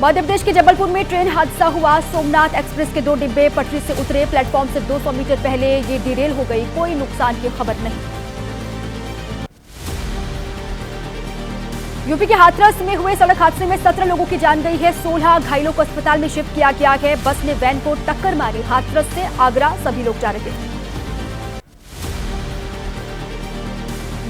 मध्य प्रदेश के जबलपुर में ट्रेन हादसा हुआ। सोमनाथ एक्सप्रेस के 2 डिब्बे पटरी से उतरे। प्लेटफॉर्म से 200 मीटर पहले ये डिरेल हो गई। कोई नुकसान की खबर नहीं। यूपी के हाथरस में हुए सड़क हादसे में 17 लोगों की जान गई है। 16 घायलों को अस्पताल में शिफ्ट किया गया है। बस ने वैन को टक्कर मारी। हाथरस से आगरा सभी लोग जा रहे थे।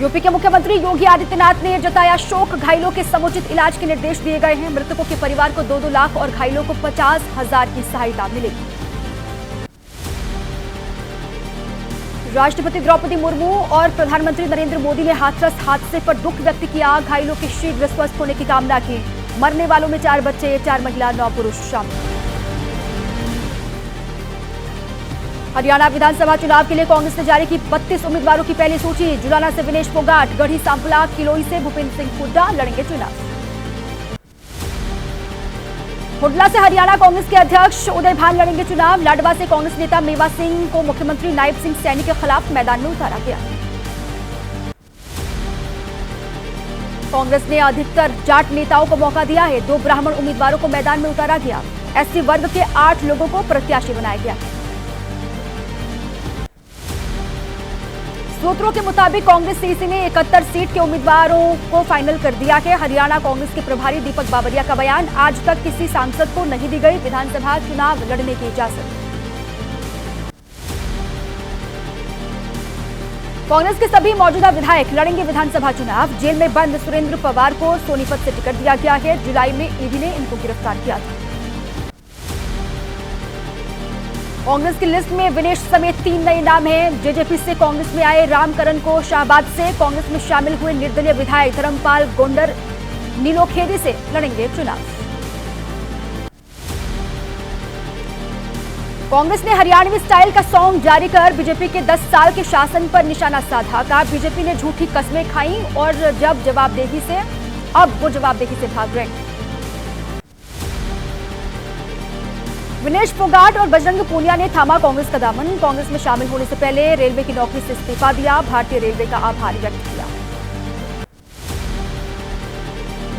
यूपी के मुख्यमंत्री योगी आदित्यनाथ ने जताया शोक। घायलों के समुचित इलाज के निर्देश दिए गए हैं। मृतकों के परिवार को 2-2 लाख और घायलों को 50,000 की सहायता मिलेगी। राष्ट्रपति द्रौपदी मुर्मू और प्रधानमंत्री नरेंद्र मोदी ने हाथरस हादसे पर दुख व्यक्त किया। घायलों के शीघ्र स्वस्थ होने की कामना की। मरने वालों में 4 बच्चे, 4 महिला, 9 पुरुष शामिल। हरियाणा विधानसभा चुनाव के लिए कांग्रेस ने जारी की 32 उम्मीदवारों की पहली सूची। जुलाना से विनेश फोगाट, गढ़ी सांपला, किलोई से भूपेंद्र सिंह हुड्डा लड़ेंगे चुनाव। हुड्डा से हरियाणा कांग्रेस के अध्यक्ष उदय भान लड़ेंगे चुनाव। लाडवा से कांग्रेस नेता मेवा सिंह को मुख्यमंत्री नायब सिंह सैनी के खिलाफ मैदान में उतारा गया। कांग्रेस ने अधिकतर जाट नेताओं को मौका दिया है। 2 ब्राह्मण उम्मीदवारों को मैदान में उतारा गया। एससी वर्ग के 8 लोगों को प्रत्याशी बनाया गया। सूत्रों के मुताबिक कांग्रेस सीसी ने 71 सीट के उम्मीदवारों को फाइनल कर दिया है। हरियाणा कांग्रेस के प्रभारी दीपक बाबरिया का बयान, आज तक किसी सांसद को नहीं दी गई विधानसभा चुनाव लड़ने की इजाजत। कांग्रेस के सभी मौजूदा विधायक लड़ेंगे विधानसभा चुनाव। जेल में बंद सुरेंद्र पवार को सोनीपत से टिकट दिया गया है। जुलाई में ईडी ने इनको गिरफ्तार किया था। कांग्रेस की लिस्ट में विनेश समेत 3 नए नाम हैं। जेजेपी से कांग्रेस में आए रामकरण को शाहबाद से, कांग्रेस में शामिल हुए निर्दलीय विधायक धर्मपाल गोंडर नीलोखेड़ी से लड़ेंगे चुनाव। कांग्रेस ने हरियाणवी स्टाइल का सॉन्ग जारी कर बीजेपी के 10 साल के शासन पर निशाना साधा। कहा बीजेपी ने झूठी कस्में खाई और अब वो जवाबदेही से भाग रहे। विनेश फोगाट और बजरंग पूनिया ने थामा कांग्रेस का दामन। कांग्रेस में शामिल होने से पहले रेलवे की नौकरी से इस्तीफा दिया। भारतीय रेलवे का आभार व्यक्त किया।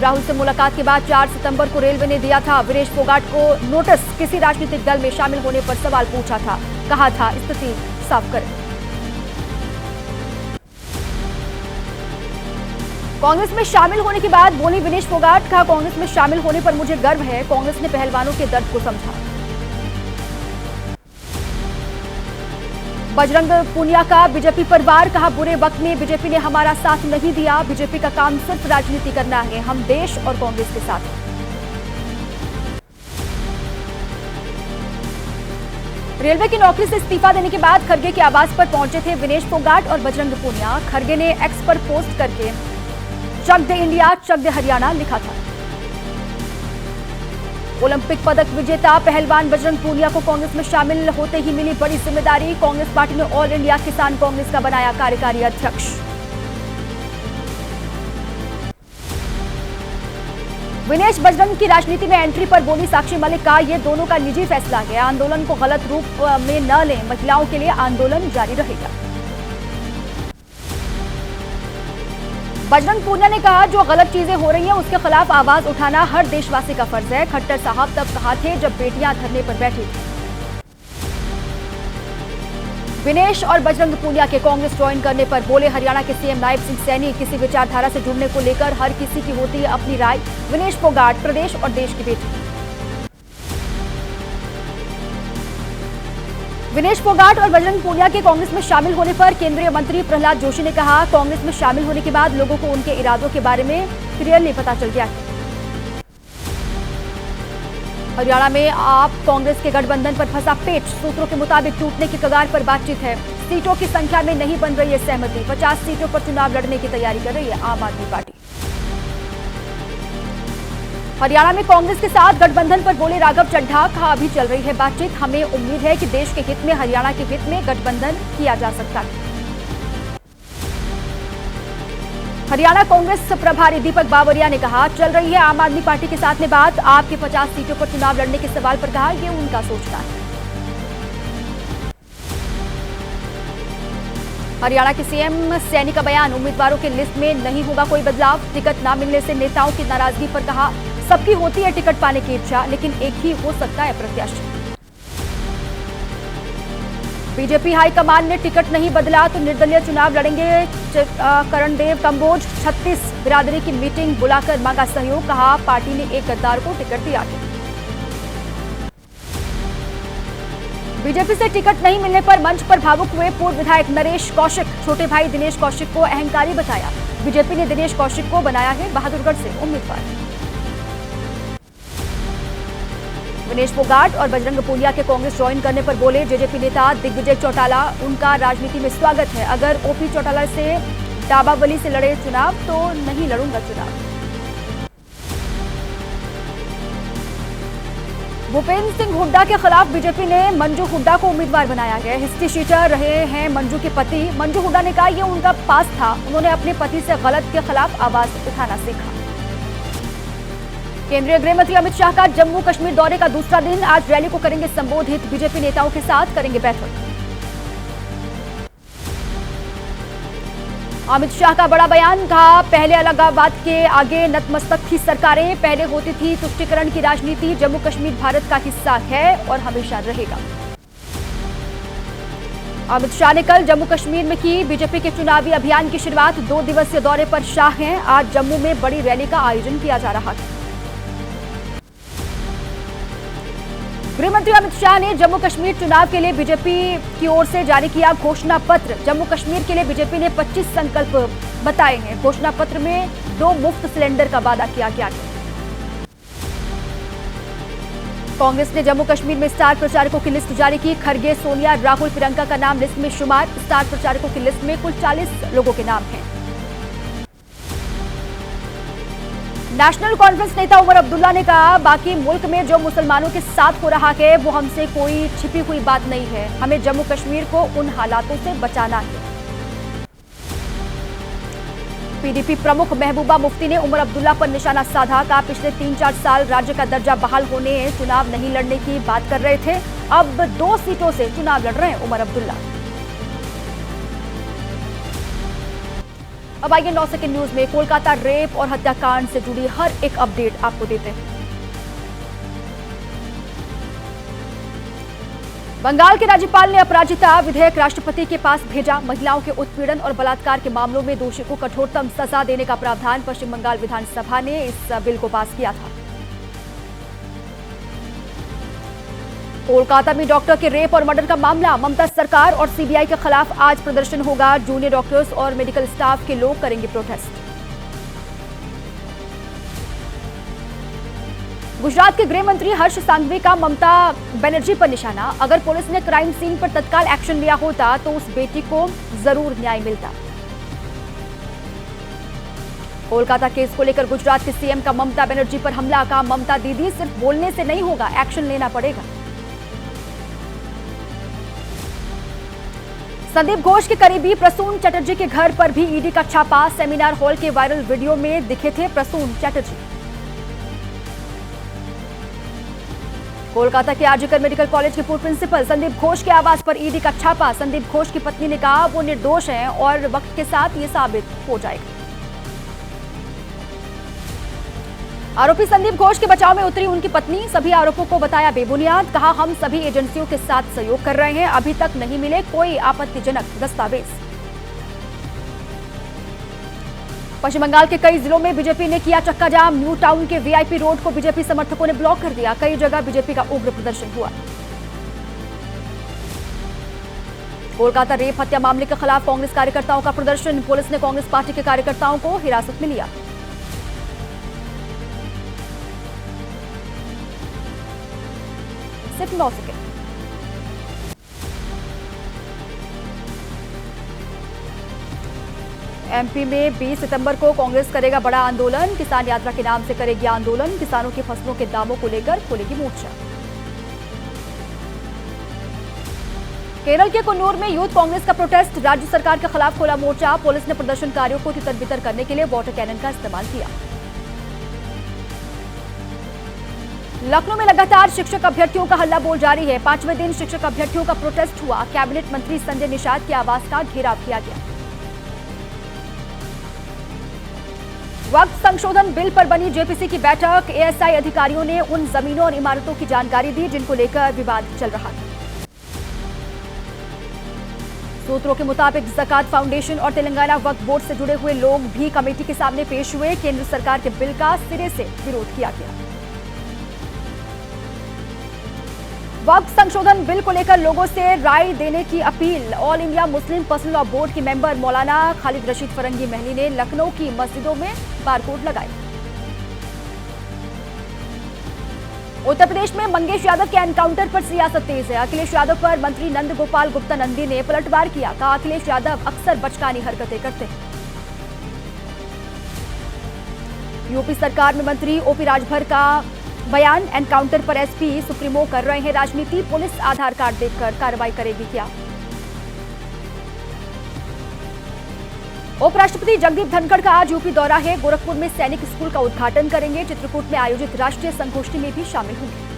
राहुल से मुलाकात के बाद 4 सितंबर को रेलवे ने दिया था विनेश फोगाट को नोटिस। किसी राजनीतिक दल में शामिल होने पर सवाल पूछा था। कहा था स्थिति साफ करें। कांग्रेस में शामिल होने के बाद बोली विनेश फोगाट। कहा कांग्रेस में शामिल होने पर मुझे गर्व है। कांग्रेस ने पहलवानों के दर्द को समझा। बजरंग पूनिया का बीजेपी पर वार। कहा बुरे वक्त में बीजेपी ने हमारा साथ नहीं दिया। बीजेपी का काम सिर्फ राजनीति करना है। हम देश और कांग्रेस के साथ हैं। रेलवे की नौकरी से इस्तीफा देने के बाद खरगे के आवास पर पहुंचे थे विनेश फोगाट और बजरंग पूनिया। खरगे ने एक्स पर पोस्ट करके चक दे इंडिया, चक दे हरियाणा लिखा था। ओलंपिक पदक विजेता पहलवान बजरंग पूनिया को कांग्रेस में शामिल होते ही मिली बड़ी जिम्मेदारी। कांग्रेस पार्टी ने ऑल इंडिया किसान कांग्रेस का बनाया कार्यकारी अध्यक्ष। विनेश बजरंग की राजनीति में एंट्री पर बोली साक्षी मलिक। का ये दोनों का निजी फैसला है। आंदोलन को गलत रूप में न लें। महिलाओं के लिए आंदोलन जारी रहेगा। बजरंग पूनिया ने कहा जो गलत चीजें हो रही हैं उसके खिलाफ आवाज उठाना हर देशवासी का फर्ज है। खट्टर साहब तब कहा थे जब बेटियां धरने पर बैठी थी। विनेश और बजरंग पूनिया के कांग्रेस ज्वाइन करने पर बोले हरियाणा के सीएम नायब सिंह सैनी। किसी विचारधारा से जुड़ने को लेकर हर किसी की होती है अपनी राय। विनेश फोगाट प्रदेश और देश की बेटी। विनेश फोगाट और बजरंग पूनिया के कांग्रेस में शामिल होने पर केंद्रीय मंत्री प्रहलाद जोशी ने कहा कांग्रेस में शामिल होने के बाद लोगों को उनके इरादों के बारे में क्लियरली पता चल गया है। हरियाणा में आप कांग्रेस के गठबंधन पर फंसा पेच। सूत्रों के मुताबिक टूटने की कगार पर बातचीत है। सीटों की संख्या में नहीं बन रही है सहमति। 50 सीटों पर चुनाव लड़ने की तैयारी कर रही है आम आदमी पार्टी। हरियाणा में कांग्रेस के साथ गठबंधन पर बोले राघव चड्ढा। कहा अभी चल रही है बातचीत। हमें उम्मीद है कि देश के हित में, हरियाणा के हित में गठबंधन किया जा सकता है। हरियाणा कांग्रेस प्रभारी दीपक बाबरिया ने कहा चल रही है आम आदमी पार्टी के साथ में बात। आपके 50 सीटों पर चुनाव लड़ने के सवाल पर कहा यह उनका सोचना है। हरियाणा के सीएम सैनी का बयान। उम्मीदवारों के लिस्ट में नहीं होगा कोई बदलाव। टिकट न मिलने से नेताओं की नाराजगी पर कहा सबकी होती है टिकट पाने की इच्छा, लेकिन एक ही हो सकता है प्रत्याशी। बीजेपी हाईकमान ने टिकट नहीं बदला तो निर्दलीय चुनाव लड़ेंगे करणदेव कंबोज। 36 बिरादरी की मीटिंग बुलाकर मांगा सहयोग, कहा पार्टी ने एक गद्दार को टिकट दिया है। बीजेपी से टिकट नहीं मिलने पर मंच पर भावुक हुए पूर्व विधायक नरेश कौशिक। छोटे भाई दिनेश कौशिक को अहंकारी बताया। बीजेपी ने दिनेश कौशिक को बनाया है बहादुरगढ़ से उम्मीदवार। विनेश फोगाट और बजरंग पूनिया के कांग्रेस ज्वाइन करने पर बोले जेजेपी नेता दिग्विजय चौटाला, उनका राजनीति में स्वागत है। अगर ओपी चौटाला से डाबावली से लड़े चुनाव तो नहीं लड़ूंगा चुनाव। भूपेंद्र सिंह हुड्डा के खिलाफ बीजेपी ने मंजू हुड्डा को उम्मीदवार बनाया है। हिस्ट्री शीटर रहे हैं मंजू के पति। मंजू हुड्डा ने कहा यह उनका पास था, उन्होंने अपने पति से गलत के खिलाफ आवाज उठाना सीखा। केंद्रीय गृह मंत्री अमित शाह का जम्मू कश्मीर दौरे का दूसरा दिन, आज रैली को करेंगे संबोधित। बीजेपी नेताओं के साथ करेंगे बैठक। अमित शाह का बड़ा बयान, कहा पहले अलगाववाद के आगे नतमस्तक थी सरकारें, पहले होती थी तुष्टीकरण की राजनीति। जम्मू कश्मीर भारत का हिस्सा है और हमेशा रहेगा। अमित शाह ने कल जम्मू कश्मीर में की बीजेपी के चुनावी अभियान की शुरुआत। 2 दिवसीय दौरे पर शाह हैं। आज जम्मू में बड़ी रैली का आयोजन किया जा रहा है। गृहमंत्री अमित शाह ने जम्मू कश्मीर चुनाव के लिए बीजेपी की ओर से जारी किया घोषणा पत्र। जम्मू कश्मीर के लिए बीजेपी ने 25 संकल्प बताए हैं। घोषणा पत्र में 2 मुफ्त सिलेंडर का वादा किया गया है। कांग्रेस ने जम्मू कश्मीर में स्टार प्रचारकों की लिस्ट जारी की। खरगे, सोनिया, राहुल, प्रियंका का नाम लिस्ट में शुमार। स्टार प्रचारकों की लिस्ट में कुल 40 लोगों के नाम हैं। नेशनल कॉन्फ्रेंस नेता उमर अब्दुल्ला ने कहा बाकी मुल्क में जो मुसलमानों के साथ हो रहा है वो हमसे कोई छिपी हुई बात नहीं है। हमें जम्मू कश्मीर को उन हालातों से बचाना है। पीडीपी प्रमुख महबूबा मुफ्ती ने उमर अब्दुल्ला पर निशाना साधा। कहा पिछले 3-4 साल राज्य का दर्जा बहाल होने चुनाव नहीं लड़ने की बात कर रहे थे, अब 2 सीटों से चुनाव लड़ रहे हैं उमर अब्दुल्ला। अब आइए 9 सेकंड न्यूज में कोलकाता रेप और हत्याकांड से जुड़ी हर एक अपडेट आपको देते हैं। बंगाल के राज्यपाल ने अपराजिता विधेयक राष्ट्रपति के पास भेजा। महिलाओं के उत्पीड़न और बलात्कार के मामलों में दोषी को कठोरतम सजा देने का प्रावधान पश्चिम बंगाल विधानसभा ने इस बिल को पास किया था। कोलकाता में डॉक्टर के रेप और मर्डर का मामला, ममता सरकार और सीबीआई के खिलाफ आज प्रदर्शन होगा। जूनियर डॉक्टर्स और मेडिकल स्टाफ के लोग करेंगे प्रोटेस्ट। गुजरात के गृह मंत्री हर्ष सांघवी का ममता बनर्जी पर निशाना। अगर पुलिस ने क्राइम सीन पर तत्काल एक्शन लिया होता तो उस बेटी को जरूर न्याय मिलता। कोलकाता केस को लेकर गुजरात के सीएम का ममता बनर्जी पर हमला। कहा ममता दीदी सिर्फ बोलने से नहीं होगा, एक्शन लेना पड़ेगा। संदीप घोष के करीबी प्रसून चटर्जी के घर पर भी ईडी का छापा। सेमिनार हॉल के वायरल वीडियो में दिखे थे प्रसून चटर्जी। कोलकाता के आरजीकर मेडिकल कॉलेज के पूर्व प्रिंसिपल संदीप घोष के आवास पर ईडी का छापा। संदीप घोष की पत्नी ने कहा वो निर्दोष हैं और वक्त के साथ ये साबित हो जाएगा। आरोपी संदीप घोष के बचाव में उतरी उनकी पत्नी। सभी आरोपों को बताया बेबुनियाद। कहा हम सभी एजेंसियों के साथ सहयोग कर रहे हैं, अभी तक नहीं मिले कोई आपत्तिजनक दस्तावेज। पश्चिम बंगाल के कई जिलों में बीजेपी ने किया चक्का जाम। न्यू टाउन के वीआईपी रोड को बीजेपी समर्थकों ने ब्लॉक कर दिया। कई जगह बीजेपी का उग्र प्रदर्शन हुआ। कोलकाता रेप हत्या मामले के खिलाफ कांग्रेस कार्यकर्ताओं का प्रदर्शन। पुलिस ने कांग्रेस पार्टी के कार्यकर्ताओं को हिरासत में लिया। सिर्फ 9 सेकेंड। एमपी में 20 सितंबर को कांग्रेस करेगा बड़ा आंदोलन। किसान यात्रा के नाम से करेगी आंदोलन। किसानों की फसलों के दामों को लेकर खोलेगी मोर्चा। केरल के कन्नूर में यूथ कांग्रेस का प्रोटेस्ट। राज्य सरकार के खिलाफ खोला मोर्चा। पुलिस ने प्रदर्शनकारियों को तितर-बितर करने के लिए वाटर कैनन का इस्तेमाल किया। लखनऊ में लगातार शिक्षक अभ्यर्थियों का हल्ला बोल जारी है। 5वें दिन शिक्षक अभ्यर्थियों का प्रोटेस्ट हुआ। कैबिनेट मंत्री संजय निषाद के आवास का घेराव किया गया। वक्त संशोधन बिल पर बनी जेपीसी की बैठक। एएसआई अधिकारियों ने उन जमीनों और इमारतों की जानकारी दी जिनको लेकर विवाद चल रहा था। सूत्रों के मुताबिक ज़कात फाउंडेशन और तेलंगाना वक्फ बोर्ड से जुड़े हुए लोग भी कमेटी के सामने पेश हुए। केंद्र सरकार के बिल का सिरे से विरोध किया गया। वक्फ संशोधन बिल को लेकर लोगों से राय देने की appeal. All India Muslim personal law board के मेंबर मौलाना खालिद रशीद फरंगी महली ने लखनऊ की मस्जिदों में बारकोड लगाए। उत्तर प्रदेश में मंगेश यादव के एनकाउंटर पर सियासत तेज है। अखिलेश यादव पर मंत्री नंद गोपाल गुप्ता नंदी ने पलटवार किया। कहा, अखिलेश यादव अक्सर बचकानी हरकतें करते हैं। यूपी सरकार में मंत्री ओपी राजभर का बयान। एनकाउंटर पर एसपी सुप्रीमो कर रहे हैं राजनीति। पुलिस आधार कार्ड देखकर कार्रवाई करेगी क्या? उपराष्ट्रपति जगदीप धनखड़ का आज यूपी दौरा है। गोरखपुर में सैनिक स्कूल का उद्घाटन करेंगे। चित्रकूट में आयोजित राष्ट्रीय संगोष्ठी में भी शामिल होंगे।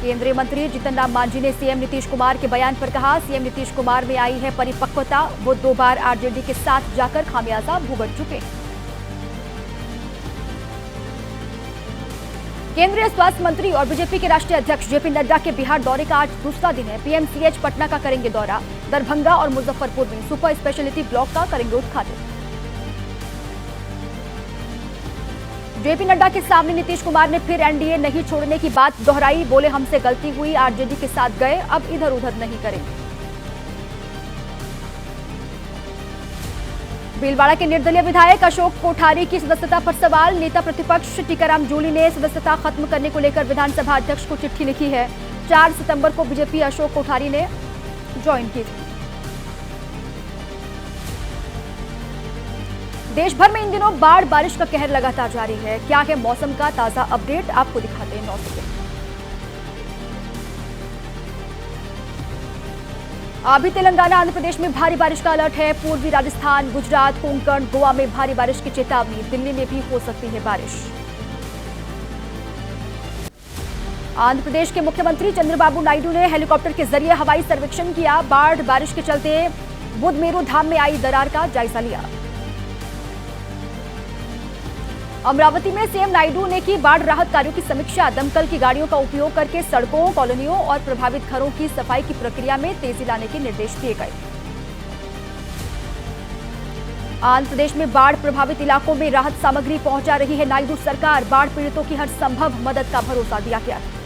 केंद्रीय मंत्री जीतन राम मांझी ने सीएम नीतीश कुमार के बयान पर कहा, सीएम नीतीश कुमार में आई है परिपक्वता। वो 2 बार आरजेडी के साथ जाकर खामियाजा भुगत चुके। केंद्रीय स्वास्थ्य मंत्री और बीजेपी के राष्ट्रीय अध्यक्ष जेपी नड्डा के बिहार दौरे का आज दूसरा दिन है। पीएमसीएच पटना का करेंगे दौरा। दरभंगा और मुजफ्फरपुर में सुपर स्पेशलिटी ब्लॉक का करेंगे उद्घाटन। जेपी नड्डा के सामने नीतीश कुमार ने फिर एनडीए नहीं छोड़ने की बात दोहराई। बोले, हमसे गलती हुई, आरजेडी के साथ गए, अब इधर उधर नहीं करेंगे। भीलवाड़ा के निर्दलीय विधायक अशोक कोठारी की सदस्यता पर सवाल। नेता प्रतिपक्ष टीकाराम जूली ने सदस्यता खत्म करने को लेकर विधानसभा अध्यक्ष को चिट्ठी लिखी है। 4 सितंबर को बीजेपी अशोक कोठारी ने ज्वाइन की थी। देश भर में इन दिनों बाढ़ बारिश का कहर लगातार जारी है। क्या है मौसम का ताजा अपडेट, आपको दिखाते हैं 9 सेकंड। अभी तेलंगाना आंध्र प्रदेश में भारी बारिश का अलर्ट है। पूर्वी राजस्थान, गुजरात, कोंकण, गोवा में भारी बारिश की चेतावनी। दिल्ली में भी हो सकती है बारिश। आंध्र प्रदेश के मुख्यमंत्री चंद्रबाबू नायडू ने हेलीकॉप्टर के जरिए हवाई सर्वेक्षण किया। बाढ़ बारिश के चलते बुधमेरू धाम में आई दरार का जायजा लिया। अमरावती में सीएम नायडू ने की बाढ़ राहत कार्यों की समीक्षा। दमकल की गाड़ियों का उपयोग करके सड़कों, कॉलोनियों और प्रभावित घरों की सफाई की प्रक्रिया में तेजी लाने के निर्देश दिए गए। आंध्र प्रदेश में बाढ़ प्रभावित इलाकों में राहत सामग्री पहुंचा रही है नायडू सरकार। बाढ़ पीड़ितों की हर संभव मदद का भरोसा दिया गया है।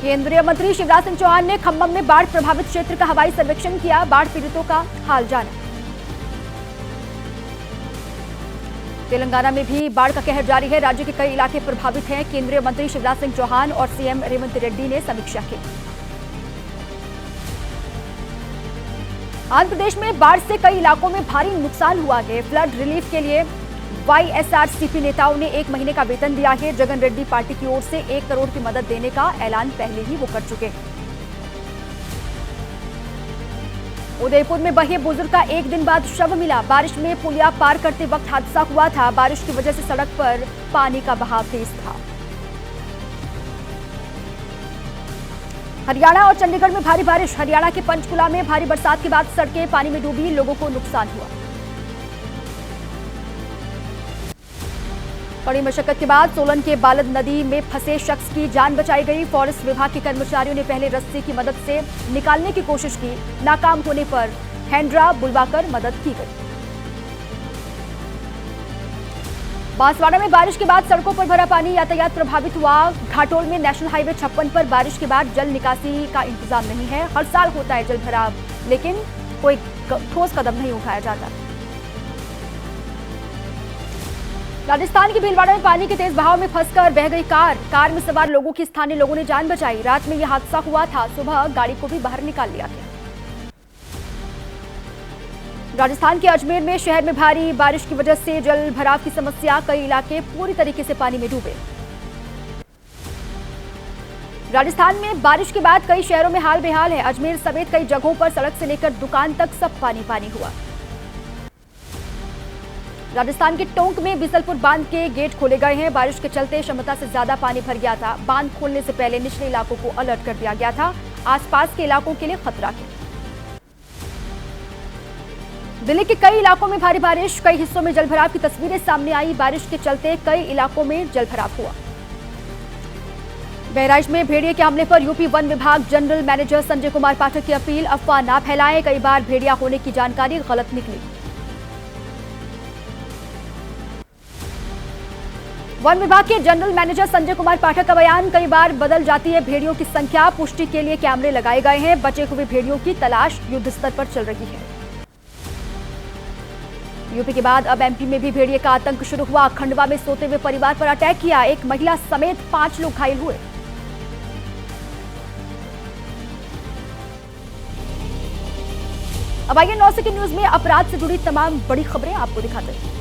केंद्रीय मंत्री शिवराज सिंह चौहान ने खम्मम में बाढ़ प्रभावित क्षेत्र का हवाई सर्वेक्षण किया। बाढ़ पीड़ितों का हाल जाना। तेलंगाना में भी बाढ़ का कहर जारी है। राज्य के कई इलाके प्रभावित हैं। केंद्रीय मंत्री शिवराज सिंह चौहान और सीएम रेवंत रेड्डी ने समीक्षा की। आंध्र प्रदेश में बाढ़ से कई इलाकों में भारी नुकसान हुआ है। फ्लड रिलीफ के लिए वाईएसआरसीपी नेताओं ने 1 महीने का वेतन दिया है। जगन रेड्डी पार्टी की ओर से 1 करोड़ की मदद देने का ऐलान पहले ही वो कर चुके। उदयपुर में बहे बुजुर्ग का 1 दिन बाद शव मिला। बारिश में पुलिया पार करते वक्त हादसा हुआ था। बारिश की वजह से सड़क पर पानी का बहाव तेज था। हरियाणा और चंडीगढ़ में भारी बारिश। हरियाणा के पंचकुला में भारी बरसात के बाद सड़कें पानी में डूबी, लोगों को नुकसान हुआ। कड़ी मशक्कत के बाद सोलन के बालद नदी में फंसे शख्स की जान बचाई गई। फॉरेस्ट विभाग के कर्मचारियों ने पहले रस्सी की मदद से निकालने की कोशिश की। नाकाम होने पर हैंड्रा बुलवाकर मदद की गई। बांसवाड़ा में बारिश के बाद सड़कों पर भरा पानी, यातायात प्रभावित हुआ। घाटोल में नेशनल हाईवे 56 पर बारिश के बाद जल निकासी का इंतजाम नहीं है। हर साल होता है जल भराव, लेकिन कोई ठोस कदम नहीं उठाया जाता। राजस्थान के भीलवाड़ा में पानी के तेज बहाव में फंसकर बह गई कार में सवार लोगों की स्थानीय लोगों ने जान बचाई। रात में यह हादसा हुआ था। सुबह गाड़ी को भी बाहर निकाल लिया गया। राजस्थान के अजमेर में शहर में भारी बारिश की वजह से जल भराव की समस्या। कई इलाके पूरी तरीके से पानी में डूबे। राजस्थान में बारिश के बाद कई शहरों में हाल बेहाल है। अजमेर समेत कई जगहों पर सड़क से लेकर दुकान तक सब पानी पानी हुआ। राजस्थान के टोंक में बिसलपुर बांध के गेट खोले गए हैं। बारिश के चलते क्षमता से ज्यादा पानी भर गया था। बांध खोलने से पहले निचले इलाकों को अलर्ट कर दिया गया था। आसपास के इलाकों के लिए खतरा है। दिल्ली के कई इलाकों में भारी बारिश, कई हिस्सों में जलभराव की तस्वीरें सामने आई। बारिश के चलते कई इलाकों में जलभराव हुआ। बहराइच में भेड़िए के हमले पर यूपी वन विभाग जनरल मैनेजर संजय कुमार पाठक की अपील, अफवाह ना फैलाएं, कई बार भेड़िया होने की जानकारी गलत निकली। वन विभाग के जनरल मैनेजर संजय कुमार पाठक का बयान, कई बार बदल जाती है भेड़ियों की संख्या, पुष्टि के लिए कैमरे लगाए गए हैं, बचे हुए भेड़ियों की तलाश युद्ध स्तर पर चल रही है। यूपी के बाद अब एमपी में भी भेड़िए का आतंक शुरू हुआ। खंडवा में सोते हुए परिवार पर अटैक किया, एक महिला समेत 5 लोग घायल हुए। अब आइए 9 सेकंड न्यूज में अपराध से जुड़ी तमाम बड़ी खबरें आपको दिखाते हैं।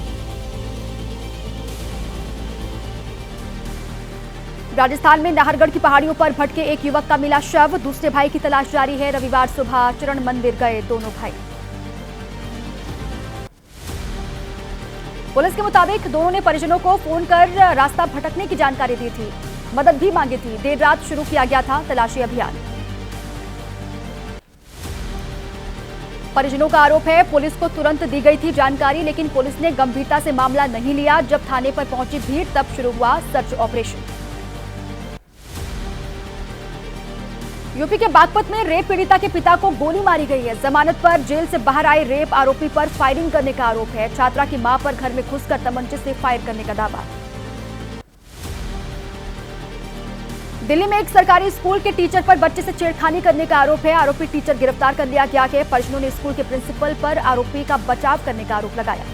राजस्थान में नाहरगढ़ की पहाड़ियों पर भटके एक युवक का मिला शव, दूसरे भाई की तलाश जारी है। रविवार सुबह चरण मंदिर गए दोनों भाई। पुलिस के मुताबिक दोनों ने परिजनों को फोन कर रास्ता भटकने की जानकारी दी थी, मदद भी मांगी थी। देर रात शुरू किया गया था तलाशी अभियान। परिजनों का आरोप है पुलिस को तुरंत दी गई थी जानकारी, लेकिन पुलिस ने गंभीरता से मामला नहीं लिया। जब थाने पर पहुंची भीड़ तब शुरू हुआ सर्च ऑपरेशन। यूपी के बागपत में रेप पीड़िता के पिता को गोली मारी गई है। जमानत पर जेल से बाहर आए रेप आरोपी पर फायरिंग करने का आरोप है। छात्रा की मां पर घर में घुसकर तमंचे से फायर करने का दावा। दिल्ली में एक सरकारी स्कूल के टीचर पर बच्चे से छेड़खानी करने का आरोप है। आरोपी टीचर गिरफ्तार कर लिया गया है। परिजनों ने स्कूल के प्रिंसिपल पर आरोपी का बचाव करने का आरोप लगाया।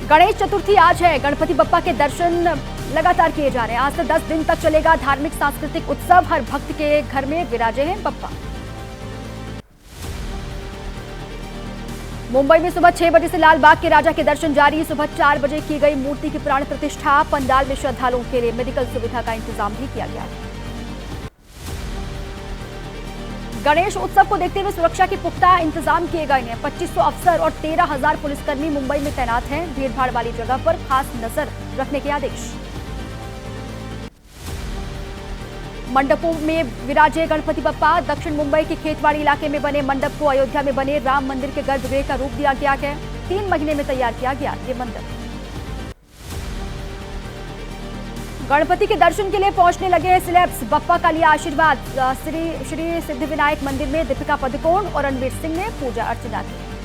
गणेश चतुर्थी आज है। गणपति बप्पा के दर्शन लगातार किए जा रहे हैं। आज से 10 दिन तक चलेगा धार्मिक सांस्कृतिक उत्सव। हर भक्त के घर में विराजे हैं बप्पा। मुंबई में सुबह 6 बजे से लाल बाग के राजा के दर्शन जारी। सुबह 4 बजे की गई मूर्ति की प्राण प्रतिष्ठा। पंडाल में श्रद्धालुओं के लिए मेडिकल सुविधा का इंतजाम भी किया गया है। गणेश उत्सव को देखते हुए सुरक्षा के पुख्ता इंतजाम किए गए हैं। 2500 अफसर और 13,000 पुलिसकर्मी मुंबई में तैनात हैं। भीड़भाड़ वाली जगह पर खास नजर रखने के आदेश। मंडपों में विराजे गणपति बप्पा। दक्षिण मुंबई के खेतवाड़ी इलाके में बने मंडप को अयोध्या में बने राम मंदिर के गर्भगृह का रूप दिया गया है। 3 महीने में तैयार किया गया ये मंडप। गणपति के दर्शन के लिए पहुंचने लगे हैं सेलेब्स। बप्पा का लिया आशीर्वाद। श्री सिद्धिविनायक मंदिर में दीपिका पादुकोण और रणवीर सिंह ने पूजा अर्चना की।